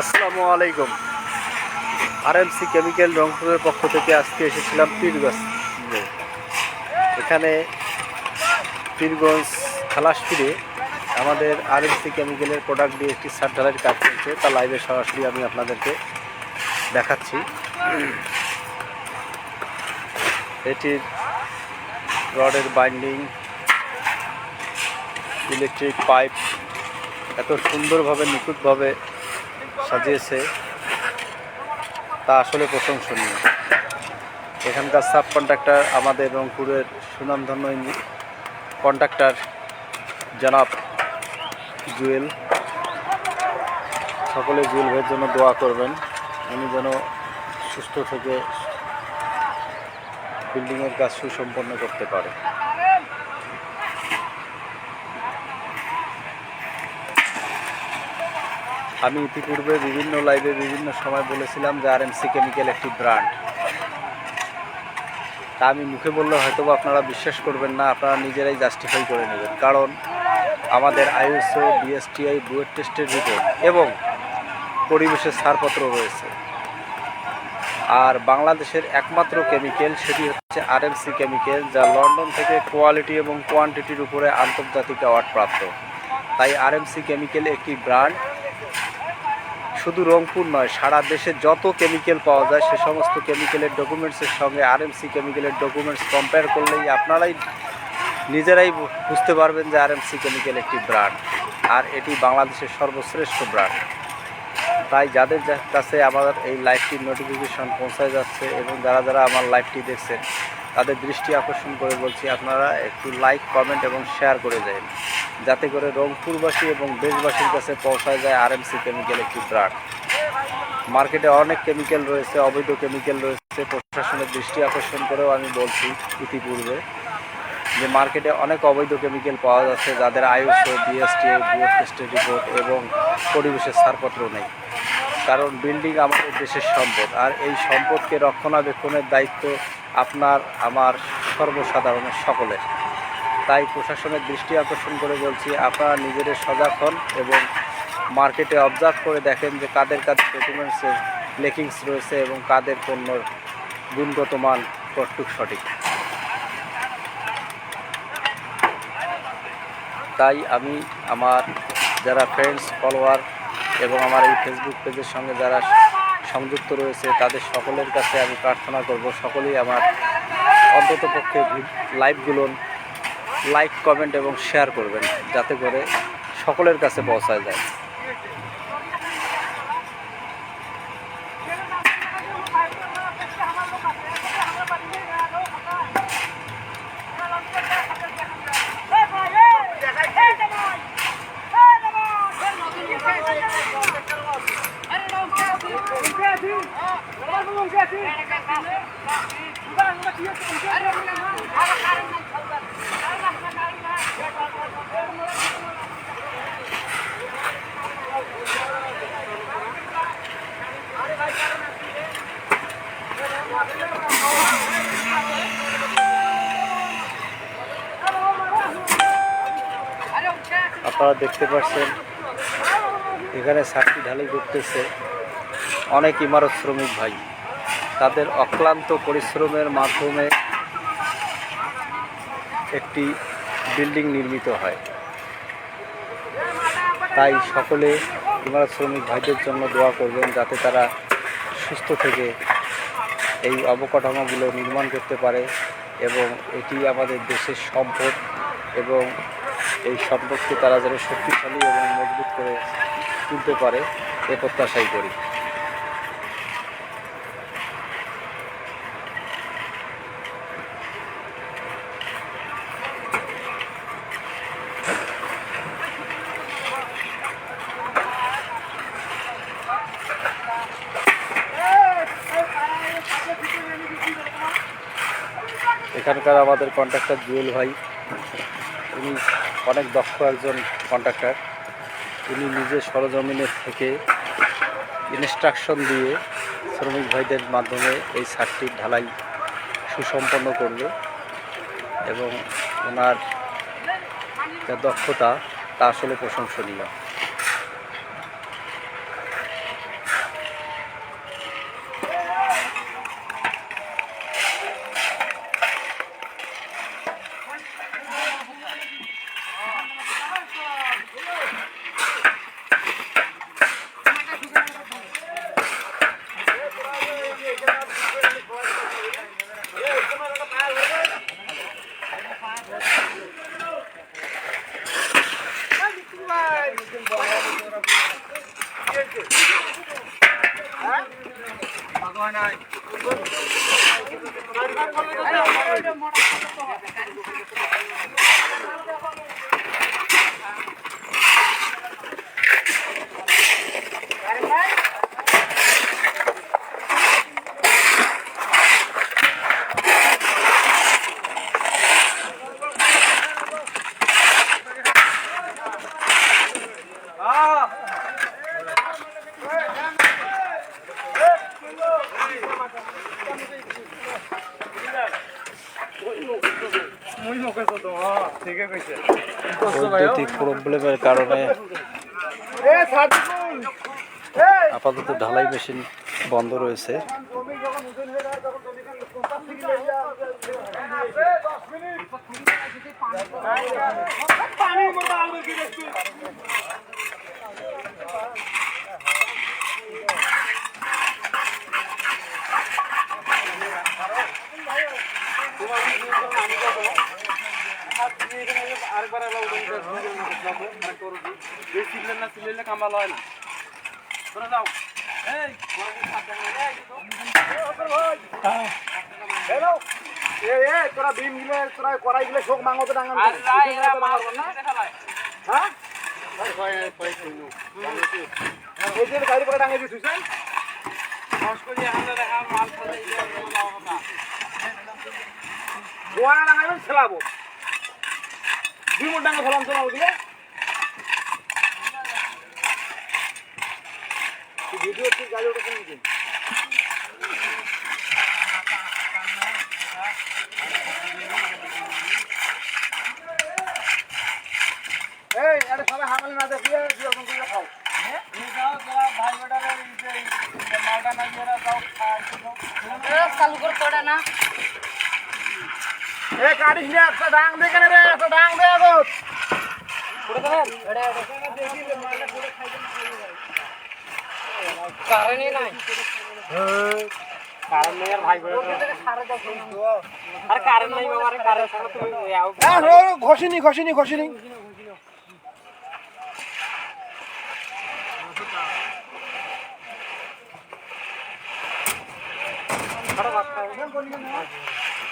আসসালামু আলাইকুম। RMC chemical রংপুরের পক্ষ থেকে আজকে এসেছিলাম পীরগঞ্জ। এখানে পীরগঞ্জ খালাসপুরে আমাদের আরএমসি কেমিক্যালের প্রোডাক্ট দিয়ে একটি ছাদ ঢালাইয়ের কাজ চলছে, তা লাইভে সরাসরি আমি আপনাদেরকে দেখাচ্ছি। এটির রডের বাইন্ডিং, ইলেকট্রিক পাইপ এত সুন্দরভাবে নিখুঁতভাবে সাজিয়েছে, তা আসলে প্রশংসনীয়। এখানকার সাব কন্ট্রাক্টর আমাদের রংপুরের সুনামধন্য কন্ট্রাক্টর জনাব জুয়েল। সকলে জুয়েল ভাইয়ের জন্য দোয়া করবেন, উনি যেন সুস্থ থেকে বিল্ডিংয়ের কাজ সুসম্পন্ন করতে পারে। আমি ইতিপূর্বে বিভিন্ন লাইভে বিভিন্ন সময় বলেছিলাম যে আরএমসি কেমিক্যাল একটি ব্র্যান্ড। তা আমি মুখে বললে হয়তো আপনারা বিশ্বাস করবেন না, আপনারা নিজেরাই জাস্টিফাই করে নেবেন। কারণ আমাদের আইএসও, বিএসটিআই, বুয়েট টেস্টের রিপোর্ট এবং পরিবেশের ছাড়পত্র রয়েছে। আর বাংলাদেশের একমাত্র কেমিক্যাল সেটি হচ্ছে আরএমসি কেমিক্যাল, যা লন্ডন থেকে কোয়ালিটি এবং কোয়ান্টিটির উপরে আন্তর্জাতিক অ্যাওয়ার্ড প্রাপ্ত। তাই আরএমসি কেমিক্যাল একটি ব্র্যান্ড। শুধু রংপুর নয়, সারা দেশে যত কেমিক্যাল পাওয়া যায় সে সমস্ত কেমিক্যালের ডকুমেন্টসের সঙ্গে আরএমসি কেমিক্যালের ডকুমেন্টস কম্পেয়ার করলেই আপনারাই নিজেরাই বুঝতে পারবেন যে আরএমসি কেমিক্যাল একটি ব্র্যান্ড, আর এটি বাংলাদেশের সর্বশ্রেষ্ঠ ব্র্যান্ড। তাই যাদের কাছে আমার এই লাইভটির নোটিফিকেশন পৌঁছায় যাচ্ছে এবং যারা যারা আমার লাইভটি দেখছেন তাদের দৃষ্টি আকর্ষণ করে বলছি, আপনারা একটু লাইক, কমেন্ট এবং শেয়ার করে দেন, যাতে করে রংপুরবাসী এবং দেশবাসীর কাছে পৌঁছায় যায় আরএমসি কেমিক্যাল একটি ব্র্যান্ড। মার্কেটে অনেক কেমিক্যাল রয়েছে, অবৈধ কেমিক্যাল রয়েছে। প্রশাসনের দৃষ্টি আকর্ষণ করেও আমি বলছি ইতিপূর্বে যে মার্কেটে অনেক অবৈধ কেমিক্যাল পাওয়া যাচ্ছে, যাদের আইএসও, বিএসটিআই, বুয়েট টেস্টের রিপোর্ট এবং পরিবেশের ছাড়পত্র নেই। কারণ বিল্ডিং আমাদের দেশের সম্পদ, আর এই সম্পদকে রক্ষণাবেক্ষণের দায়িত্ব আপনার, আমার, সর্বসাধারণের সকলের। তাই প্রশাসনের দৃষ্টি আকর্ষণ করে বলছি, আপনারা নিজেদের সজাগ হন এবং মার্কেটে অবজার্ভ করে দেখেন যে কাদের কাদের ডকুমেন্টসের লেকিংস রয়েছে এবং কাদের পণ্যর গুণগত মান কতটুকু সঠিক। তাই আমি আমার যারা ফ্রেন্ডস, ফলোয়ার এবং আমার এই ফেসবুক পেজের সঙ্গে যারা সংযুক্ত রয়েছে তাদের সকলের কাছে আমি প্রার্থনা করব, সকলেই আমার অন্ততপক্ষে লাইভগুলো লাইক, কমেন্ট এবং শেয়ার করবেন, যাতে করে সকলের কাছে পৌঁছায় যায়। আপনারা দেখতে পাচ্ছেন এখানে ছাদটি ঢালাই করতেছে অনেক ইমারত শ্রমিক ভাই। তাদের অক্লান্ত পরিশ্রমের মাধ্যমে একটি বিল্ডিং নির্মিত হয়। তাই সকলে ইমারত শ্রমিক ভাইদের জন্য দোয়া করবেন, যাতে তারা সুস্থ থেকে এই অবকাঠামোগুলো নির্মাণ করতে পারে এবং এটি আমাদের দেশের সম্পদ এবং এই সম্পদকে তারা যেন শক্তিশালী এবং মজবুত করে তুলতে পারে এ প্রত্যাশাই করি। এখানকার আমাদের কন্ট্রাক্টর জুয়েল ভাই, উনি অনেক দক্ষ একজন কন্ট্রাক্টর। উনি নিজে সরজমিনের থেকে ইনস্ট্রাকশন দিয়ে শ্রমিক ভাইদের মাধ্যমে এই ছাদটির ঢালাই সুসম্পন্ন করবে এবং ওনার যা দক্ষতা তা আসলে প্রশংসনীয়। বৈদ্যুতিক প্রবলেমের কারণে আপাতত ঢালাই মেশিন বন্ধ রয়েছে। তোরা ডিম গিলে তোরা কড়াই গিলে শোক মাংস ডাঙান হ্যাঁ গাড়ি পরে ডাঙিয়ে দিছিস গোয়া ডাঙাইবেন খেলাবো ডিমুর ডাঙা ফেলাম তো না ওদিকে ভিডিও গাড়ি ওটা কিনে এই আরে সবাই হামাল না দেখিয়ে এরকম করে খাও ভাই বেটারে মালটা না দিয়ে দাও চালু করে তোড়া না এ কাটিস না একটা ডাং দে কেন রে একটা ডাং দে আগত পুরো দেন কারণই নাই কারণ নেই আর ভাই বেটা আর কারণ নাই বাবা রে কারণ ছাড়া তুমি আও ঘষিনি ঘষিনি ঘষিনি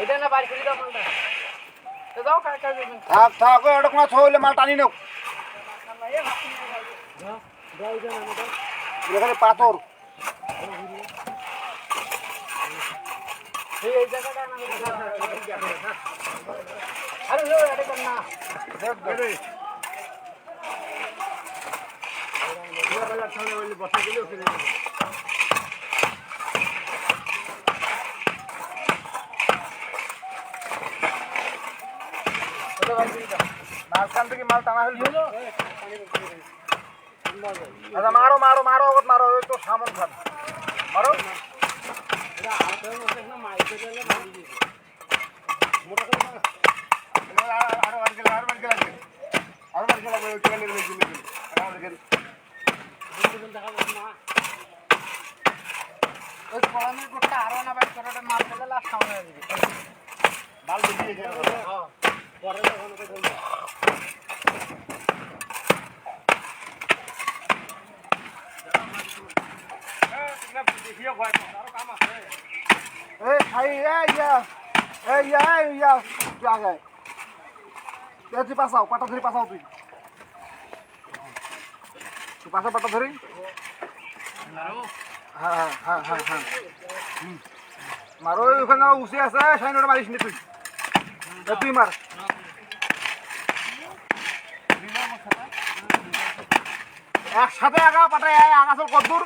এটা না বাইরে করে দাও মালটা তো দাও কাজ কাজ থাক থাক ওটা কোন ছইলে মাল টানি নাও এখানে পাথর এই জায়গাটা না আরে লো এটা কর না দেখ দে বসে দিলে ওখানে মালখান থেকে মাল টানা হইল আচ্ছা মারো মারো মারো আগত মারো ওই তো সামন খান মারো ওই কলামের গোটা আরো না বাইর করে মাল ফেলে লাস্ট সামনে দিবি মাল বেরিয়ে গেছে হ্যাঁ পরে যখন ওকে বলবো পাসাও পাটা ধরি পাসাও তুই পাশা পাটা ধরি হ্যাঁ হ্যাঁ হ্যাঁ হ্যাঁ মারো ওখানে উসে আছে সাইনটা মারিস নি তুই তুই মার একসাথে আগা পাটায় আগাছল কদ্দুর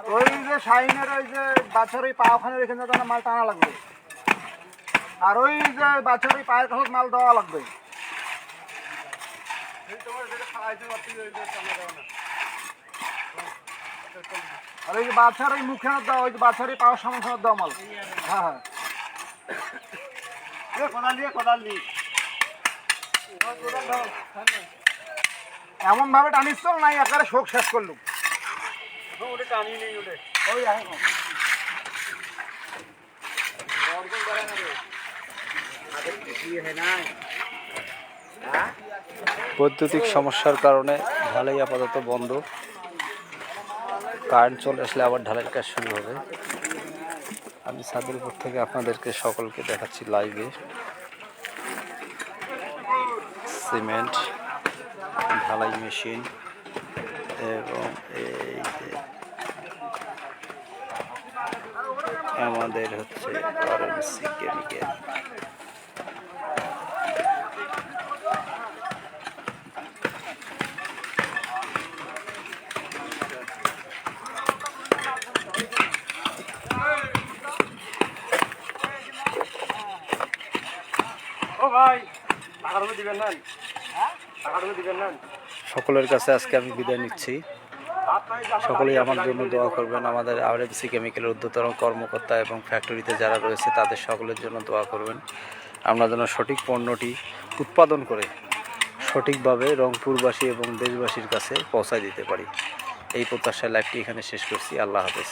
ওই যে শাইনের ওই যে বাচ্চার ওই পাওখানের এখানে যেন মাল টানা লাগবে আর ওই যে বাচ্চার ওই পায়ের কাছে মাল দেওয়া লাগবে আর ওই যে বাচ্চার ওই মুখে দেওয়া ওই যে বাচ্চার ওই পাওয়ার সামনে দেওয়া মাল হ্যাঁ হ্যাঁ কোদাল দিয়ে কোদাল দিয়ে এমন ভাবে টানিস চল নাই একারে শোক শেষ করলুম ওটা টানি নেই ওটা ওই এখন বৈদ্যুতিক সমস্যার কারণে ঢালাই আপাতত বন্ধ। কারেন্ট চলে আসলে আবার ঢালাইয়ের কাজ শুরু হবে। আমি ছাদের উপর থেকে আপনাদেরকে সকলকে দেখাচ্ছি লাইভে। সিমেন্ট ঢালাই মেশিন এবং এই যে আমাদের হচ্ছে আরএমসি কেমিক্যাল। সকলের কাছে আজকে আমি বিদায় নিচ্ছি। সকলেই আমার জন্য দোয়া করবেন। আমাদের আরএমসি কেমিক্যালের ঊর্ধ্বতন কর্মকর্তা এবং ফ্যাক্টরিতে যারা রয়েছে তাদের সকলের জন্য দোয়া করবেন। আমরা যেন সঠিক পণ্যটি উৎপাদন করে সঠিকভাবে রংপুরবাসী এবং দেশবাসীর কাছে পৌঁছায় দিতে পারি। এই প্রত্যাশায় লাইভটি এখানে শেষ করছি। আল্লাহ হাফেজ।